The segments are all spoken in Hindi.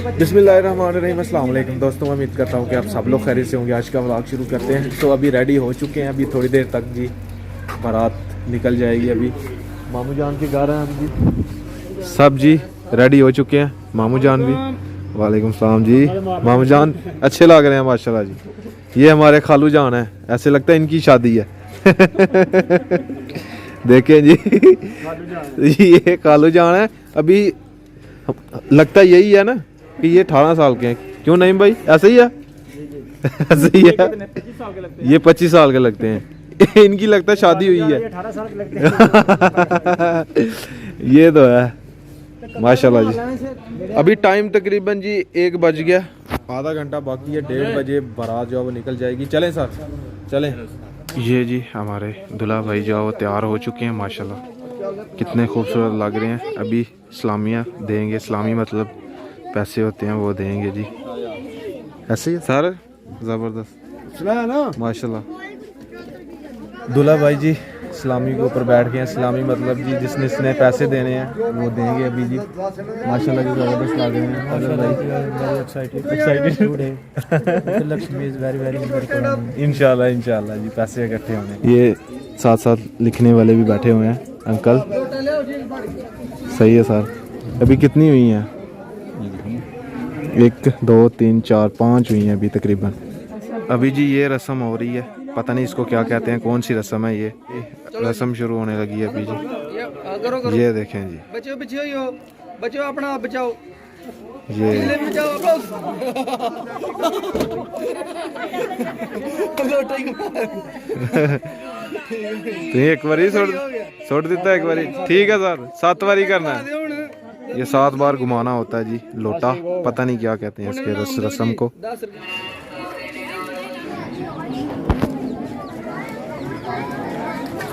बिस्मिल्लाहिर्रहमानिर्रहीम, अस्सलाम वालेकुम दोस्तों। उम्मीद करता हूँ कि आप सब लोग खैरियत से होंगे। आज का व्लॉग शुरू करते हैं। तो अभी रेडी हो चुके हैं, अभी थोड़ी देर तक जी बारात निकल जाएगी। अभी मामू जान के घर हैं हम जी, सब जी रेडी हो चुके हैं। मामू जान भी, वालेकुम सलाम जी। मामू जान अच्छे लग रहे हैं माशाल्लाह जी। ये हमारे खालू जान है, ऐसे लगता है इनकी शादी है। देखें जी, ये खालू जान है। अभी लगता यही है ना कि ये 18 साल के हैं, क्यों नहीं भाई? ऐसे ही है, ऐसे ही है। ये 25 साल के लगते हैं। इनकी लगता है शादी हुई है। 18 साल के लगते हैं। ये तो है माशाल्लाह जी। अभी टाइम तकरीबन जी 1 बज गया, आधा घंटा बाकी है। 1:30 बजे बारात जो है वो निकल जाएगी। चलें सर, चलें। ये जी हमारे दूल्हा भाई जो है वो तैयार हो चुके हैं माशाल्लाह, कितने खूबसूरत लग रहे हैं। अभी इस्लामिया देंगे, इस्लामी मतलब पैसे होते हैं वो देंगे जी। ऐसे ही सर, ज़बरदस्त माशाल्लाह। दूल्हा भाई जी इस्लामी के ऊपर बैठ गए हैं। इस्लामी मतलब जी जिसने पैसे देने हैं वो देंगे अभी जी। माशाल्लाह जी ज़बरदस्त लग रहे हैं। अगर भाई excited Lakshmi is very very इंशाल्लाह इंशाल्लाह जी पैसे इकट्ठे होंगे। ये साथ साथ लिखने वाले भी बैठे हुए हैं अंकल। सही है सर। अभी कितनी हुई हैं? 1 2 3 4 5 हुई हैं अभी तकरीबन। अभी जी ये रस्म हो रही है, पता नहीं इसको क्या कहते हैं, कौन सी रस्म है। ये रस्म शुरू होने लगी है अभी जी। ये देखें जी, बच्चों अपना आप बचाओ। ये तो एक बारी छोड़ देता है, एक बारी ठीक है सर। 7 बारी करना है, ये 7 बार घुमाना होता है जी लोटा। पता नहीं क्या कहते हैं इसके रस्म को।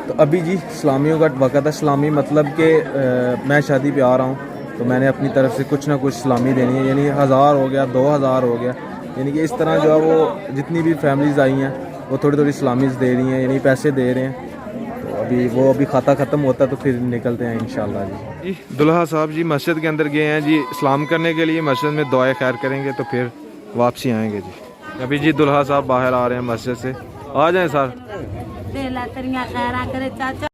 तो अभी जी इस्लामियों का वक़्त है। इस्लामी मतलब कि मैं शादी पे आ रहा हूँ तो मैंने अपनी तरफ से कुछ ना कुछ इस्लामी देनी है। यानी 1000 हो गया, 2000 हो गया, यानी कि इस तरह जो है वो जितनी भी फैमिलीज़ आई हैं वो थोड़ी थोड़ी इस्लामीज़ दे रही हैं, यानी पैसे दे रहे हैं। तो अभी खाता ख़त्म होता है तो फिर निकलते हैं इंशाल्लाह जी। दुल्हा साहब जी मस्जिद के अंदर गए हैं जी इस्लाम करने के लिए। मस्जिद में दुआ खैर करेंगे तो फिर वापसी आएंगे जी। अभी जी दुल्हा साहब बाहर आ रहे हैं मस्जिद से। आ जाएँ सर। चाचा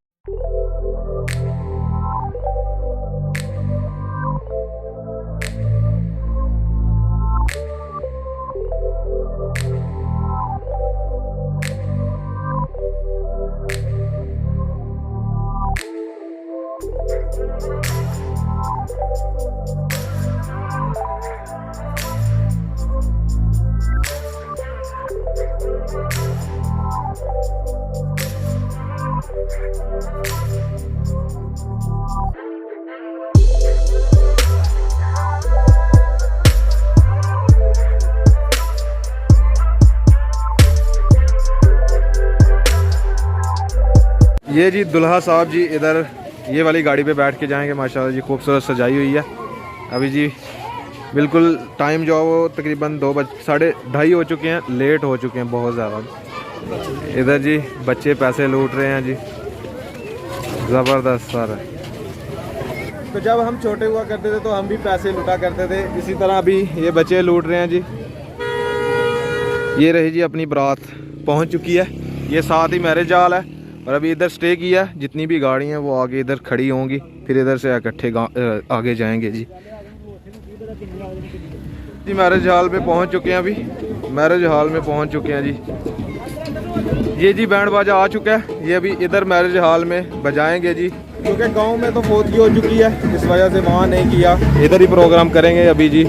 ये जी दुल्हा साहब जी इधर ये वाली गाड़ी पे बैठ के जाएंगे माशाल्लाह जी। खूबसूरत सजाई हुई है। अभी जी बिल्कुल टाइम जो है वो तकरीबन 2:30 हो चुके हैं, लेट हो चुके हैं बहुत ज़्यादा। इधर जी बच्चे पैसे लूट रहे हैं जी, ज़बरदस्त सर। तो जब हम छोटे हुआ करते थे तो हम भी पैसे लूटा करते थे, इसी तरह अभी ये बच्चे लूट रहे हैं जी। ये रही जी अपनी बारात पहुँच चुकी है। ये साथ ही मैरिज हॉल है और अभी इधर स्टे किया। जितनी भी गाड़ी हैं वो आगे इधर खड़ी होंगी, फिर इधर से इकट्ठे आगे जाएंगे जी। मैरिज हॉल पे पहुंच चुके हैं। अभी मैरिज हॉल में पहुंच चुके हैं जी। ये जी बैंड बाजा आ चुका है, ये अभी इधर मैरिज हॉल में बजाएंगे जी। क्योंकि गांव में तो फौतगी हो चुकी है, इस वजह से वहाँ नहीं किया, इधर ही प्रोग्राम करेंगे अभी जी।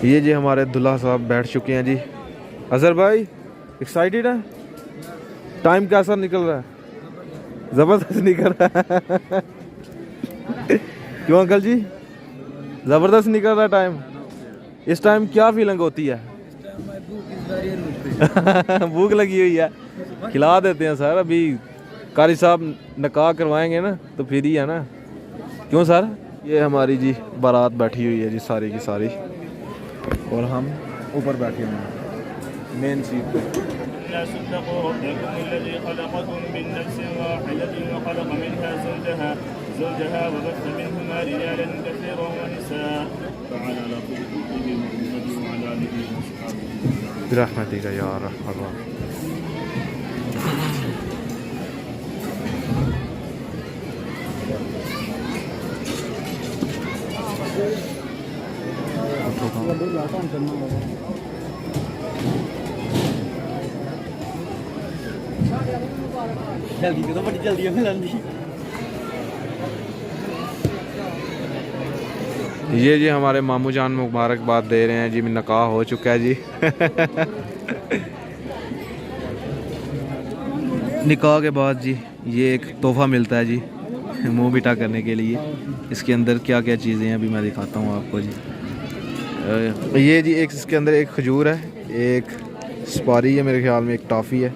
ये जी हमारे दुल्हा साहब बैठ चुके हैं जी। अजहर भाई एक्साइटेड है? टाइम कैसा निकल रहा है? ज़बरदस्त निकल रहा है। क्यों अंकल जी, ज़बरदस्त निकल रहा है टाइम? इस टाइम क्या फीलिंग होती है? भूख लगी हुई है, खिला देते हैं सर। अभी कारी साहब निकाह करवाएंगे ना तो फिर ही है ना। क्यों सर? ये हमारी जी बारात बैठी हुई है जी सारी की सारी, और हम ऊपर बैठे हुए हैं मेन सीट पे। रहमतिका या रहमान। जल्दी तो बड़ी जल्दी मिलनी। ये जी हमारे मामू जान मुबारकबाद दे रहे हैं जी, निकाह हो चुका है जी। निकाह के बाद जी ये एक तोहफ़ा मिलता है जी मुंह मीठा करने के लिए। इसके अंदर क्या क्या चीज़ें हैं अभी मैं दिखाता हूँ आपको जी। ये जी एक इसके अंदर एक खजूर है, एक सुपारी है, मेरे ख्याल में एक टॉफ़ी है।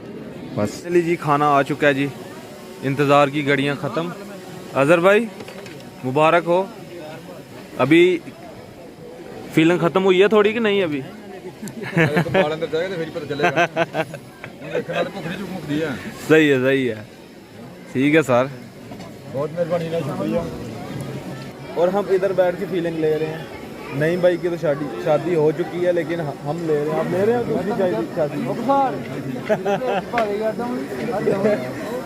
बस चलिए जी खाना आ चुका है जी, इंतज़ार की घड़ियाँ ख़त्म। अज़हर भाई मुबारक हो। अभी फीलिंग ख़त्म हुई है थोड़ी कि नहीं अभी? सही है सही है, ठीक है सर, बहुत मेहरबानी, शुक्रिया। और हम इधर बैठ के फीलिंग ले रहे हैं। नईम भाई की तो शादी हो चुकी है, लेकिन हम ले रहे हैं। आप ले रहे हैं दूसरी शादी?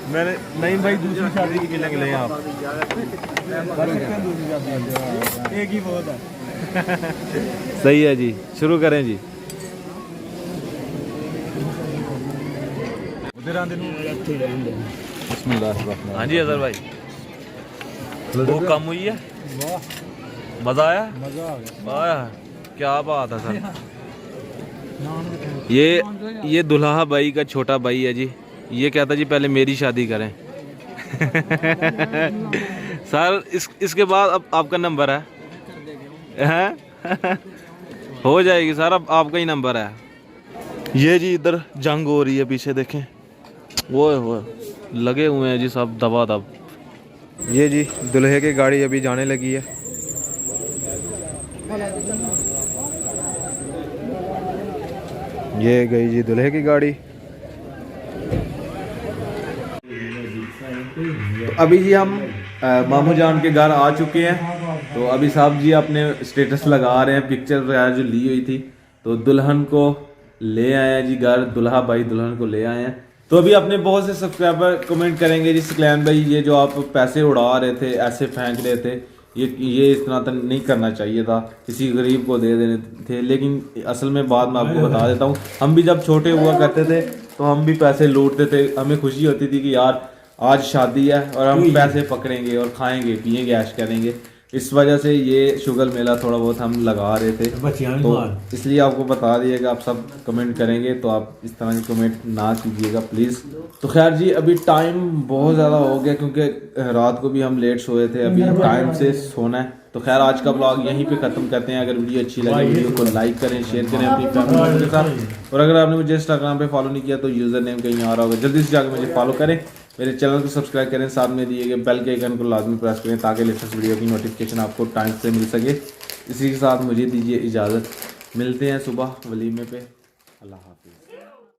मैंने नईम भाई दूसरी शादी की फीलिंग ले आप। एक ही बहुत है। सही है जी, शुरू करें जी। हाँ जी अजहर भाई, भूख कम हुई है? मज़ा आया? मज़ा आ गया। आया, क्या बात है सर। ये दुल्हा भाई का छोटा भाई है जी। ये कहता जी पहले मेरी शादी करें। सर इसके बाद अब आपका नंबर है, हैं? हो जाएगी सर, अब आपका ही नंबर है। ये जी इधर जंग हो रही है, पीछे देखें, वो लगे हुए हैं जी सब दबा दब। ये जी दुल्हे की गाड़ी अभी जाने लगी है। ये गई जी दुल्हे की गाड़ी। अभी जी हम मामू जान के घर आ चुके हैं। तो अभी साहब जी अपने स्टेटस लगा रहे हैं, पिक्चर जो ली हुई थी। तो दुल्हन को ले आए हैं जी घर, दुल्हा भाई दुल्हन को ले आए हैं। तो अभी अपने बहुत से सब्सक्राइबर कमेंट करेंगे जी सकलैन भाई ये जो आप पैसे उड़ा रहे थे, ऐसे फेंक रहे थे, ये इतना तो नहीं करना चाहिए था, किसी गरीब को दे देने थे। लेकिन असल में बात मैं आपको बता देता हूँ, हम भी जब छोटे हुआ करते थे तो हम भी पैसे लूटते थे। हमें खुशी होती थी कि यार आज शादी है और हम पैसे पकड़ेंगे और खाएंगे पिएंगे ऐश करेंगे। इस वजह से ये शुगर मेला थोड़ा बहुत हम लगा रहे थे, तो इसलिए आपको बता दिया कि आप सब कमेंट करेंगे तो आप इस तरह के कमेंट ना कीजिएगा प्लीज़। तो खैर जी अभी टाइम बहुत ज़्यादा हो गया क्योंकि रात को भी हम लेट सोए थे, अभी टाइम से सोना है। तो खैर आज का ब्लॉग यहीं पे ख़त्म करते हैं। अगर वीडियो अच्छी लगे वीडियो को लाइक करें, शेयर करें अपनी फैमिली के साथ। और अगर आपने मुझे इंस्टाग्राम पे फॉलो नहीं किया तो यूज़र नेम कहीं आ रहा होगा, जल्दी से जाकर मुझे फॉलो करें, मेरे चैनल को सब्सक्राइब करें, साथ में दिए गए बेल के आइकन को लाजमी प्रेस करें ताकि लेटेस्ट वीडियो की नोटिफिकेशन आपको टाइम से मिल सके। इसी के साथ मुझे दीजिए इजाज़त, मिलते हैं सुबह वलीमे पे। अल्लाह हाफ़िज़।